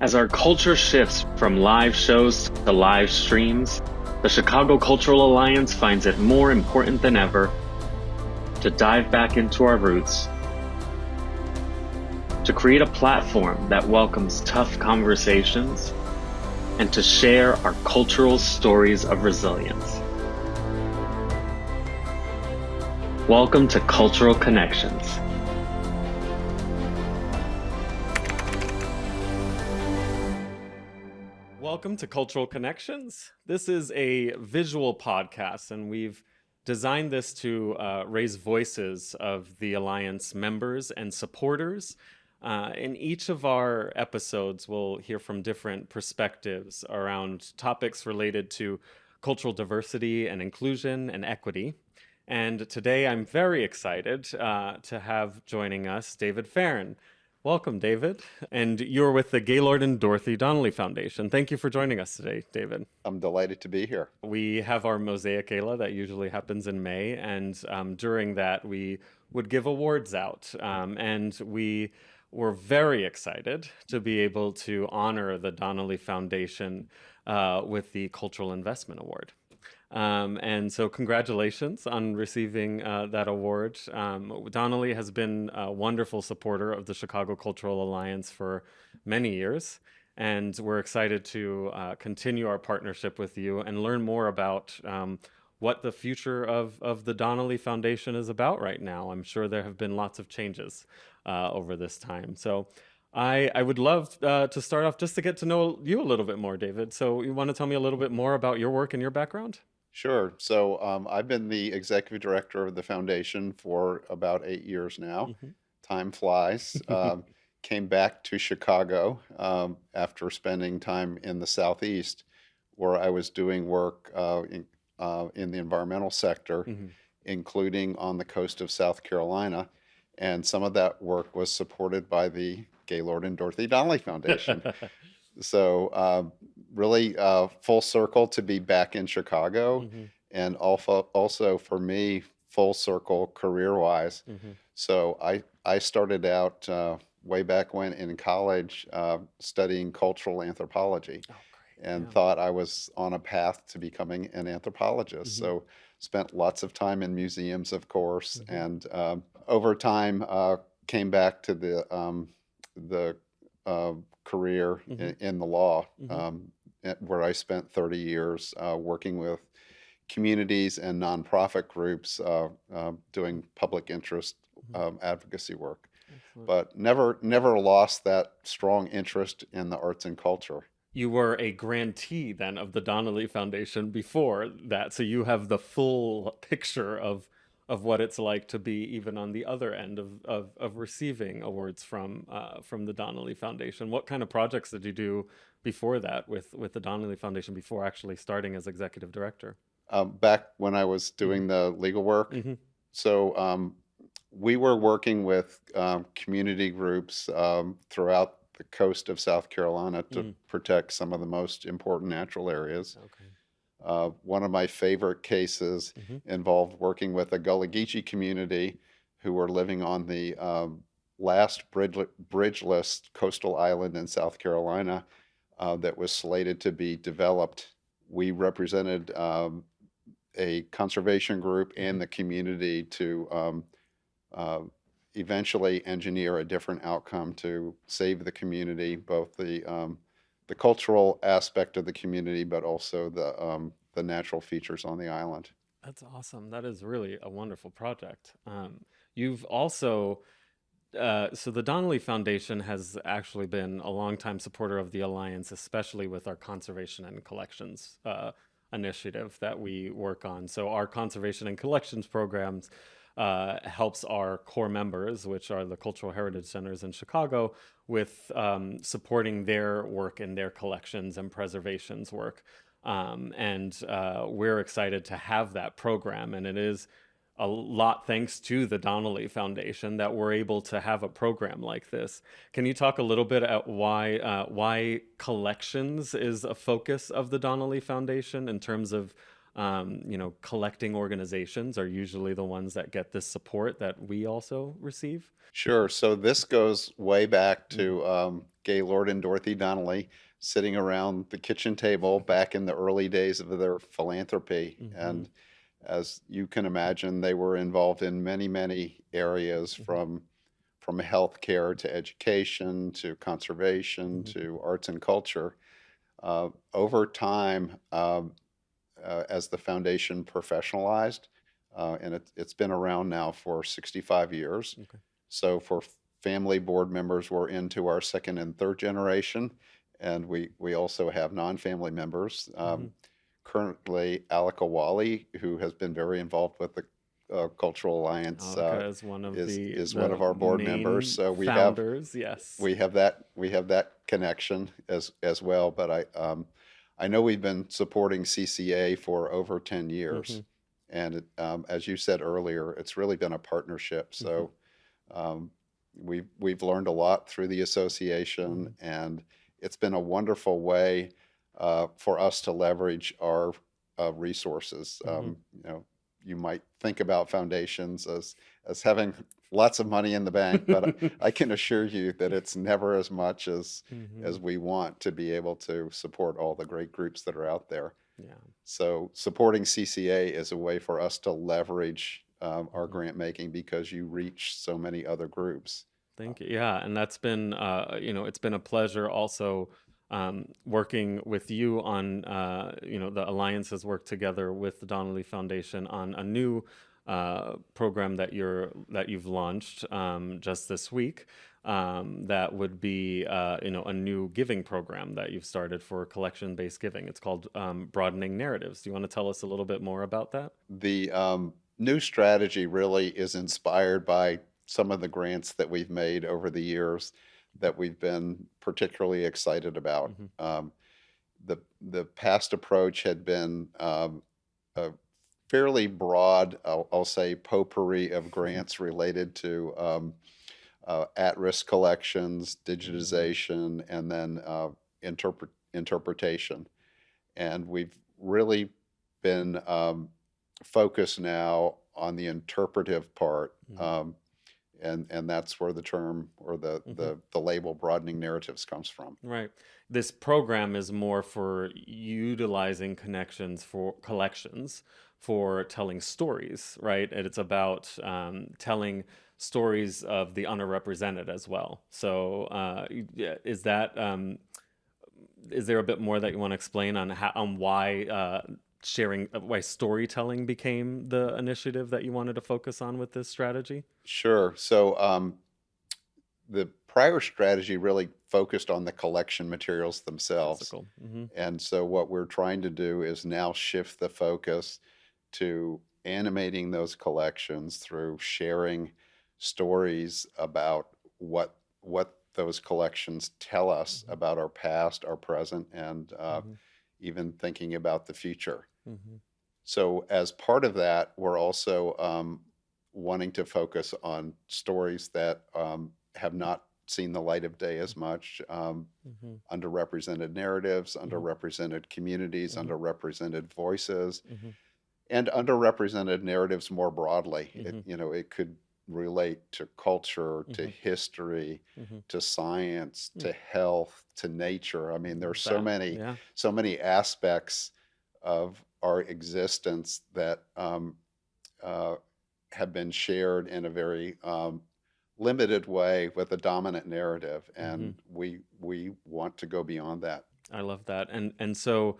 As our culture shifts from live shows to live streams, the Chicago Cultural Alliance finds it more important than ever to dive back into our roots, to create a platform that welcomes tough conversations, and to share our cultural stories of resilience. Welcome to Cultural Connections. Welcome to Cultural Connections. This is a visual podcast, and we've designed this to raise voices of the Alliance members and supporters. In each of our episodes, we'll hear from different perspectives around topics related to cultural diversity and inclusion and equity. And today I'm very excited to have joining us David Farren. Welcome, David. And you're with the Gaylord and Dorothy Donnelley Foundation. Thank you for joining us today, David. I'm delighted to be here. We have our Mosaic Gala that usually happens in May, and during that we would give awards out. And we were very excited to be able to honor the Donnelley Foundation with the Cultural Investment Award. And so congratulations on receiving that award. Donnelley has been a wonderful supporter of the Chicago Cultural Alliance for many years, and we're excited to continue our partnership with you and learn more about what the future of the Donnelley Foundation is about right now. I'm sure there have been lots of changes over this time. So I would love to start off just to get to know you a little bit more, David. So you want to tell me a little bit more about your work and your background? Sure. So I've been the executive director of the foundation for about 8 years now. Mm-hmm. Time flies. Came back to Chicago after spending time in the Southeast, where I was doing work in the environmental sector, Mm-hmm. including on the coast of South Carolina. And some of that work was supported by the Gaylord and Dorothy Donnelley Foundation. So really full circle to be back in Chicago, Mm-hmm. and also for me, full circle career-wise. Mm-hmm. So I started out way back when in college studying cultural anthropology, Oh, great. and Yeah. thought I was on a path to becoming an anthropologist. Mm-hmm. So spent lots of time in museums, of course, Mm-hmm. and over time came back to the career Mm-hmm. in the law, Mm-hmm. where I spent 30 years working with communities and nonprofit groups doing public interest advocacy work. Excellent. But never lost that strong interest in the arts and culture. You were a grantee then of the Donnelley Foundation before that, so you have the full picture of what it's like to be even on the other end of receiving awards from the Donnelley Foundation. What kind of projects did you do before that with the Donnelley Foundation before actually starting as executive director? Back when I was doing the legal work, Mm-hmm. so we were working with community groups throughout the coast of South Carolina to protect some of the most important natural areas. Okay. One of my favorite cases Mm-hmm. involved working with a Gullah Geechee community who were living on the last bridgeless coastal island in South Carolina that was slated to be developed. We represented a conservation group and the community to eventually engineer a different outcome to save the community, both the cultural aspect of the community, but also the natural features on the island. That's awesome. That is really a wonderful project. You've also, so the Donnelley Foundation has actually been a longtime supporter of the Alliance, especially with our conservation and collections initiative that we work on. So our conservation and collections programs helps our core members, which are the cultural heritage centers in Chicago, with supporting their work in their collections and preservations work. And we're excited to have that program. And it is a lot thanks to the Donnelley Foundation that we're able to have a program like this. Can you talk a little bit about why collections is a focus of the Donnelley Foundation in terms of collecting organizations are usually the ones that get this support that we also receive. Sure. So this goes way back Mhm. to Gaylord and Dorothy Donnelley sitting around the kitchen table back in the early days of their philanthropy. Mhm. And as you can imagine, they were involved in many, many areas Mhm. from healthcare to education to conservation Mhm. to arts and culture. Over time, as the foundation professionalized, and it's been around now for 65 years. Okay. So for family board members, we're into our second and third generation, and we also have non-family members. Mhm. Currently, Alika Wally, who has been very involved with the Cultural Alliance, Alka is one of is one of the our board members. main So founders. Yes. we have that connection as well. But I know we've been supporting CCA for over 10 years, Mhm. and as you said earlier, it's really been a partnership. Mhm. So um, we've learned a lot through the association, Mhm. and it's been a wonderful way for us to leverage our resources. Mhm. You might think about foundations as having lots of money in the bank, but I can assure you that it's never as much as Mhm. we want to be able to support all the great groups that are out there. Yeah. So supporting CCA is a way for us to leverage our Mhm. grant making because you reach so many other groups. Thank you. Yeah, and that's been, it's been a pleasure also working with you on, the alliances work together with the Donnelley Foundation on a new program that you've launched just this week. That would be, a new giving program that you've started for collection-based giving. It's called Broadening Narratives. Do you want to tell us a little bit more about that? The new strategy really is inspired by some of the grants that we've made over the years that we've been particularly excited about. Hmm. The past approach had been a fairly broad, I'll say, potpourri of grants related to at-risk collections, Hmm. digitization, and then interpretation. And we've really been focused now on the interpretive part, and that's where the term or Hmm. the label broadening narratives comes from. Right. This program is more for utilizing connections for collections for telling stories, right? And it's about telling stories of the underrepresented as well. So, yeah, is there a bit more that you want to explain on how on why sharing why storytelling became the initiative that you wanted to focus on with this strategy? Sure. So the prior strategy really focused on the collection materials themselves. Physical. Hmm. And so what we're trying to do is now shift the focus to animating those collections through sharing stories about what those collections tell us Hmm. about our past, our present, and Hmm. even thinking about the future. Hmm. So as part of that, we're also wanting to focus on stories that have not seen the light of day as much. Hmm. Underrepresented narratives, Hmm. underrepresented communities, Hmm. underrepresented voices, Hmm. and underrepresented narratives more broadly. Hmm. It could relate to culture, to Hmm. history, Hmm. to science, Hmm. to health, to nature. I mean, there's That, yeah. so many aspects of our existence that uh, have been shared in a very limited way with a dominant narrative, Hmm. and we want to go beyond that. I love that. And so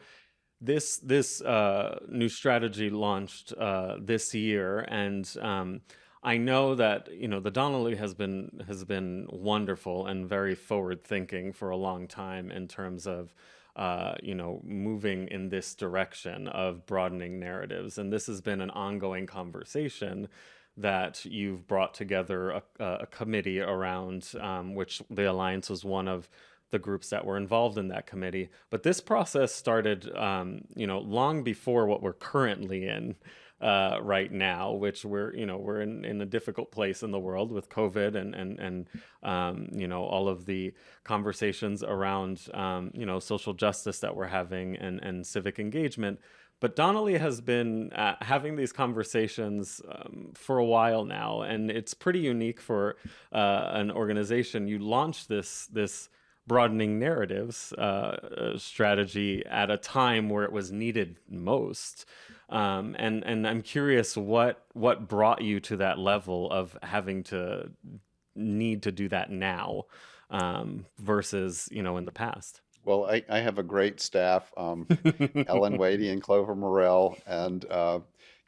this new strategy launched this year, and I know that the Donnelly has been wonderful and very forward thinking for a long time in terms of moving in this direction of broadening narratives, and this has been an ongoing conversation that you've brought together a committee around, which the Alliance was one of the groups that were involved in that committee. But this process started, long before what we're currently in right now, which we're in a difficult place in the world with COVID and all of the conversations around social justice that we're having and civic engagement. But Donnelly has been having these conversations for a while now, and it's pretty unique for an organization. You launched this broadening narratives strategy at a time where it was needed most. And I'm curious what brought you to that level of having to need to do that now versus in the past. Well, I have a great staff, Ellen Wadey and Clover Morell, and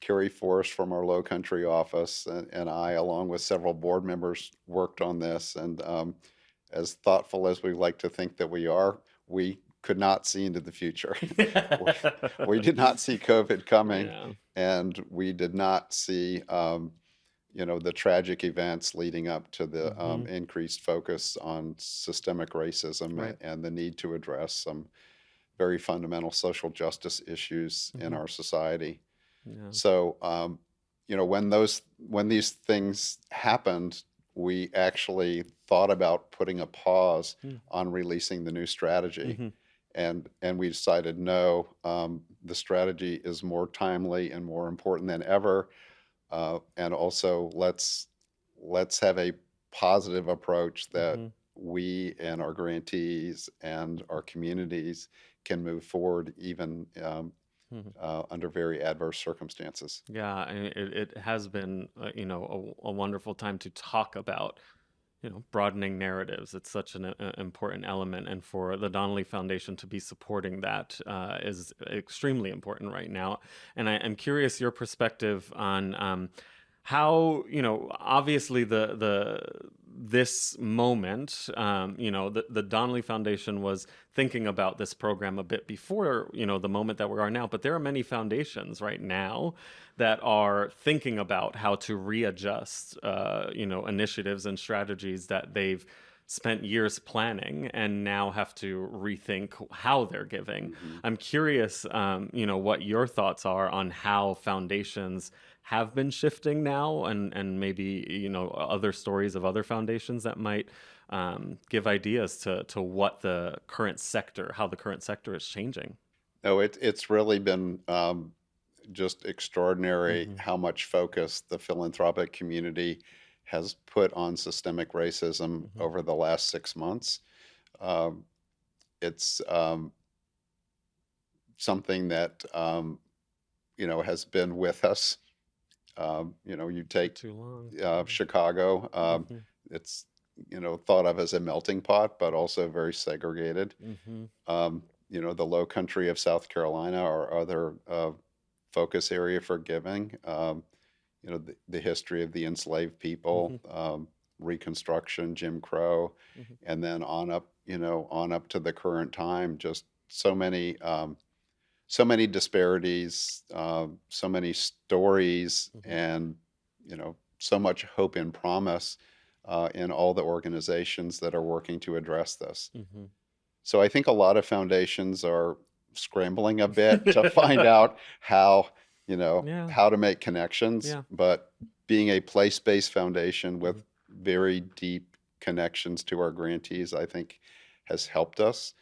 Carrie Forrest from our Low Country office, and I, along with several board members, worked on this. And as thoughtful as we like to think that we are, we could not see into the future. We did not see COVID coming, Yeah. and we did not see the tragic events leading up to the Hmm. increased focus on systemic racism Right. and the need to address some very fundamental social justice issues in Hmm. our society. Yeah. So, when these things happened, we actually thought about putting a pause on releasing the new strategy, Mm-hmm. and we decided no, the strategy is more timely and more important than ever, and also let's have a positive approach that Hmm. we and our grantees and our communities can move forward even Hmm. under very adverse circumstances. Yeah, and it has been a wonderful time to talk about broadening narratives. It's such an important element, and for the Donnelly Foundation to be supporting that is extremely important right now. And I'm curious your perspective on how obviously the this moment, the Donnelly Foundation was thinking about this program a bit before the moment that we are now, but there are many foundations right now that are thinking about how to readjust initiatives and strategies that they've spent years planning and now have to rethink how they're giving. Mhm. I'm curious, what your thoughts are on how foundations have been shifting now, and maybe other stories of other foundations that might give ideas to what the current sector, how the current sector is changing. No, it's really been just extraordinary Hmm. how much focus the philanthropic community has put on systemic racism Hmm. over the last 6 months. Um, it's something that has been with us. You For take too long. Chicago. Hmm. It's thought of as a melting pot, but also very segregated. Hmm. The Low Country of South Carolina, our other focus area for giving. The history of the enslaved people, Hmm. Reconstruction, Jim Crow, Hmm. and then on up to the current time. Just so many disparities, so many stories, Hmm. and so much hope and promise in all the organizations that are working to address this. Hmm. So I think a lot of foundations are scrambling a bit to find out Yeah. how to make connections, Yeah. but being a place-based foundation Hmm. with very deep connections to our grantees, I think has helped us.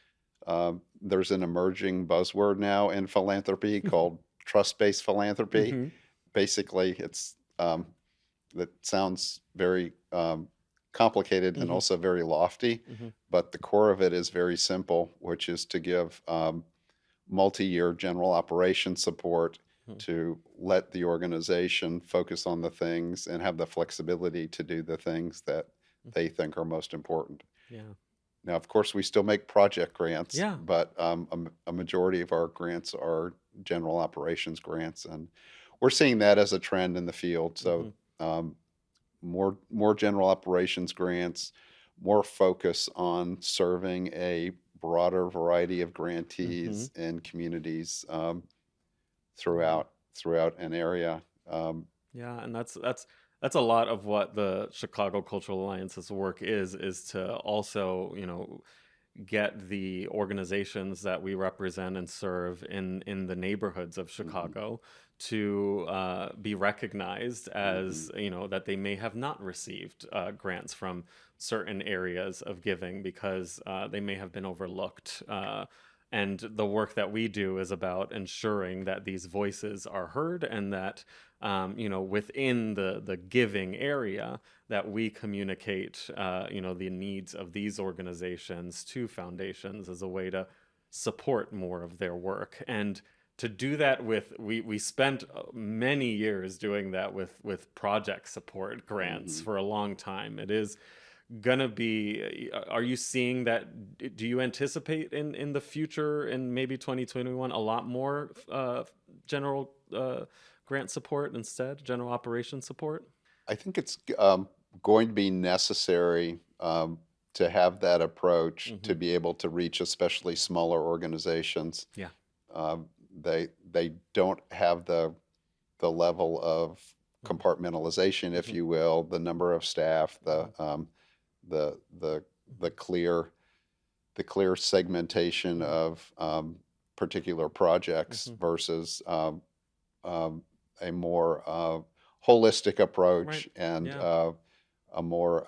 There's an emerging buzzword now in philanthropy called trust-based philanthropy. Hmm. Basically, that sounds very complicated and Hmm. also very lofty, Hmm. but the core of it is very simple, which is to give multi-year general operations support to let the organization focus on the things and have the flexibility to do the things that they think are most important. Yeah. Now, of course, we still make project grants, Yeah. but a majority of our grants are general operations grants, and we're seeing that as a trend in the field. So Hmm. um, more general operations grants, more focus on serving a broader variety of Hmm. grantees and communities Yeah. throughout an area. Yeah, and that's a lot of what the Chicago Cultural Alliance's work is to also, get the organizations that we represent and serve in the neighborhoods of Mhm, Chicago to be recognized mhm, as that they may have not received grants from certain areas of giving because they may have been overlooked And the work that we do is about ensuring that these voices are heard, and that within the giving area, that we communicate the needs of these organizations to foundations as a way to support more of their work. And to do that with, we spent many years doing that with project support grants Hmm. for a long time. It is gonna be, are you seeing that, do you anticipate in the future, in maybe 2021, a lot more general grant support instead, general operation support? I think it's going to be necessary to have that approach Hmm. to be able to reach especially smaller organizations. Yeah. They don't have the level of Hmm. compartmentalization, if Hmm. you will, the number of staff, Hmm. the the the Hmm. clear segmentation Hmm. of particular projects Hmm. versus um, a more holistic Right. approach and Yeah. a more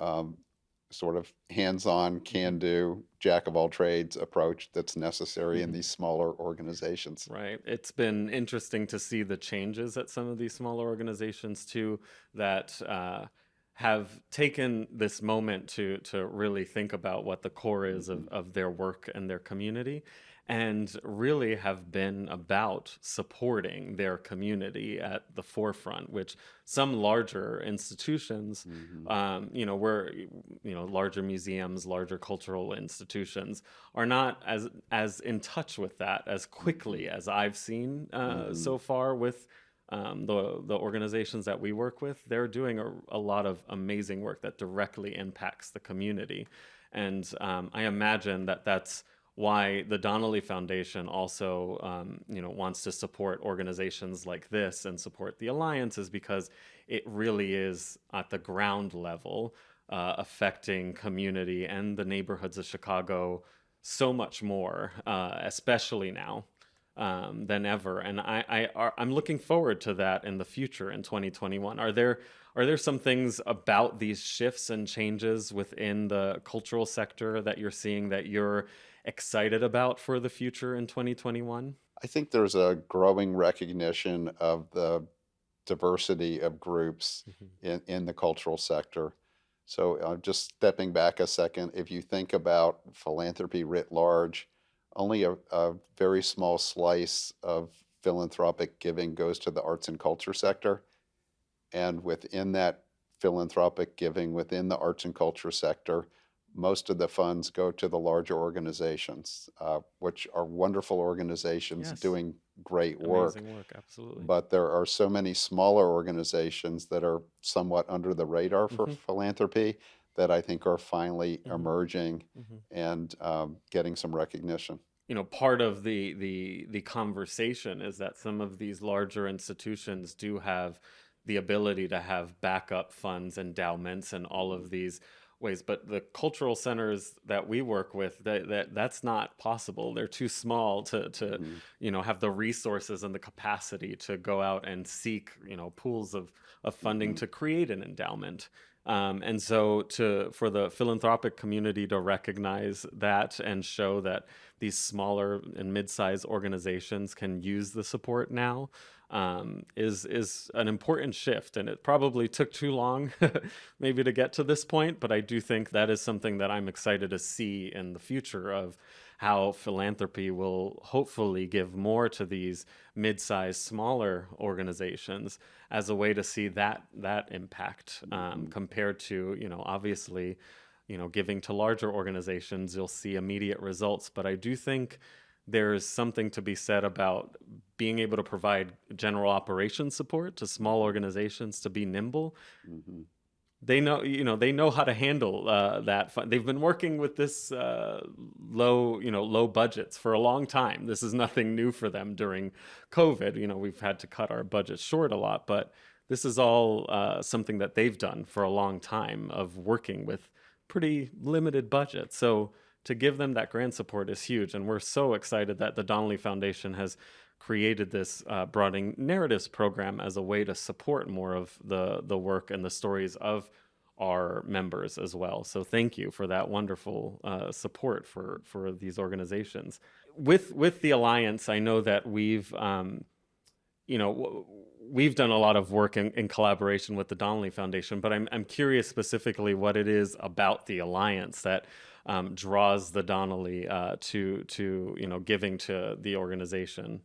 sort of hands-on, Hmm. can-do, jack of all trades approach that's necessary in Hmm. these smaller organizations. Right. It's been interesting to see the changes at some of these smaller organizations too, that have taken this moment to really think about what the core is Mhm. of their work and their community, and really have been about supporting their community at the forefront, which some larger institutions, Mhm. where larger museums, larger cultural institutions are not as in touch with that as Mhm. quickly as I've seen Mhm. so far with the organizations that we work with. They're doing a lot of amazing work that directly impacts the community, and I imagine that that's why the Donnelley Foundation also wants to support organizations like this and support the Alliance, is because it really is at the ground level, affecting community and the neighborhoods of Chicago so much more, especially now than ever. And I'm looking forward to that in the future in 2021. Are there some things about these shifts and changes within the cultural sector that you're seeing that you're excited about for the future in 2021? I think there's a growing recognition of the diversity of groups Hmm. in the cultural sector. So, just stepping back a second, if you think about philanthropy writ large, only a very small slice of philanthropic giving goes to the arts and culture sector. And within that philanthropic giving, within the arts and culture sector, most of the funds go to the larger organizations, which are wonderful organizations Yes, doing great work. amazing work, absolutely. But there are so many smaller organizations that are somewhat under the radar for Hmm. philanthropy that I think are finally Hmm. emerging Hmm. and getting some recognition. Part of the conversation is that some of these larger institutions do have the ability to have backup funds, endowments, and all Mhm. of these ways, but the cultural centers that we work with, that's not possible. They're too small to Mhm. have the resources and the capacity to go out and seek pools of funding Mhm. to create an endowment. And so, for the philanthropic community to recognize that and show that these smaller and mid-sized organizations can use the support now, is an important shift. And it probably took too long, maybe, to get to this point. But I do think that is something that I'm excited to see in the future, of how philanthropy will hopefully give more to these mid-sized, smaller organizations as a way to see that impact, Mhm. compared to obviously giving to larger organizations. You'll see immediate results, but I do think there's something to be said about being able to provide general operations support to small Mhm. organizations to be nimble. Mhm. They know how to handle that they've been working with this low budgets for a long time. This is nothing new for them. During COVID, we've had to cut our budget short a lot, but this is all something that they've done for a long time, of working with pretty limited budgets. So to give them that grant support is huge, and we're so excited that the Donnelley Foundation has created this broadening narratives program as a way to support more of the work and the stories of our members as well. So thank you for that wonderful support for these organizations. With the Alliance, I know that we've done a lot of work in collaboration with the Donnelley Foundation, but I'm curious specifically what it is about the Alliance that draws the Donnelley to giving to the organization.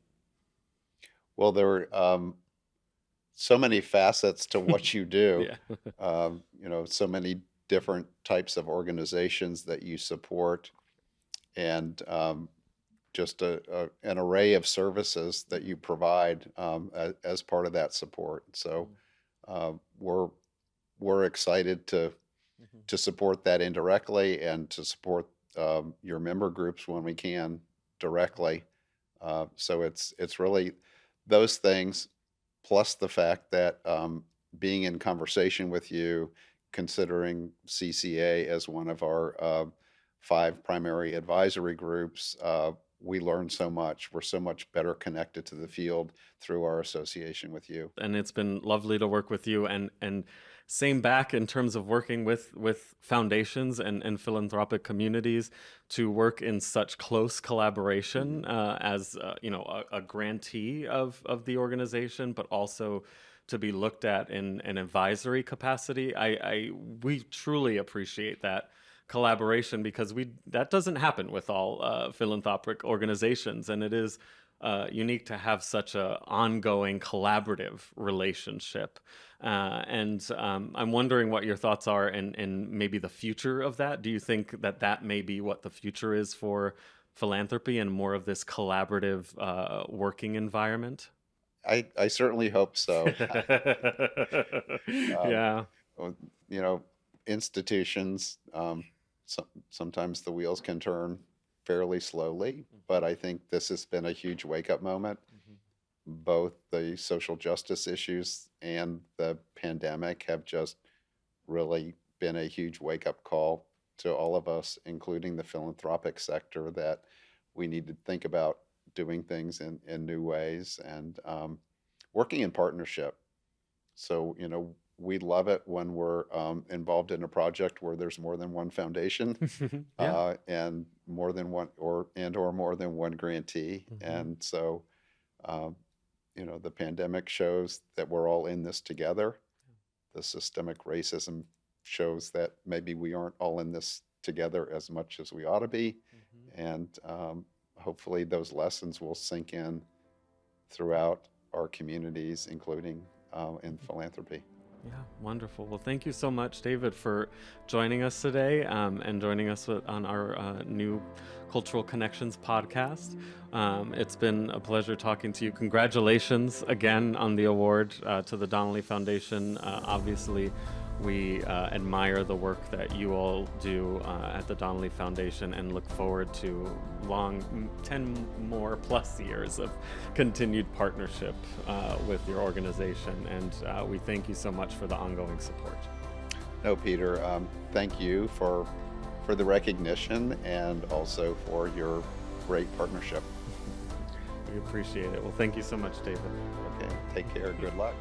Well, there are so many facets to what you do. Yeah. So many different types of organizations that you support, and just an array of services that you provide as part of that support. So we're excited to support that indirectly and to support your member groups when we can directly. So it's really those things, plus the fact that being in conversation with you, considering CCA as one of our 5 primary advisory groups, we learn so much. We're so much better connected to the field through our association with you. And it's been lovely to work with you, and same back in terms of working with foundations and philanthropic communities to work in such close collaboration as a grantee of the organization, but also to be looked at in an advisory capacity. We truly appreciate that collaboration, because that doesn't happen with all philanthropic organizations, and it is unique to have such a ongoing collaborative relationship. And I'm wondering what your thoughts are in maybe the future of that. Do you think that may be what the future is for philanthropy, and more of this collaborative working environment? I certainly hope so. Yeah. Institutions, sometimes the wheels can turn fairly slowly, but I think this has been a huge wake-up moment. Both the social justice issues and the pandemic have just really been a huge wake-up call to all of us, including the philanthropic sector, that we need to think about doing things in new ways and working in partnership. So, we love it when we're involved in a project where there's more than one foundation Yeah. and more than one or more than one grantee. And so, the pandemic shows that we're all in this together. The systemic racism shows that maybe we aren't all in this together as much as we ought to be. And hopefully those lessons will sink in throughout our communities, including in philanthropy. Yeah, wonderful. Well, thank you so much, David, for joining us today and joining us on our new Cultural Connections podcast. It's been a pleasure talking to you. Congratulations again on the award to the Donnelley Foundation. Obviously, we admire the work that you all do at the Donnelley Foundation and look forward to 10 more plus years of continued partnership with your organization. And we thank you so much for the ongoing support. No, Peter, thank you for the recognition and also for your great partnership. We appreciate it. Well, thank you so much, David. Okay, take care. Good luck.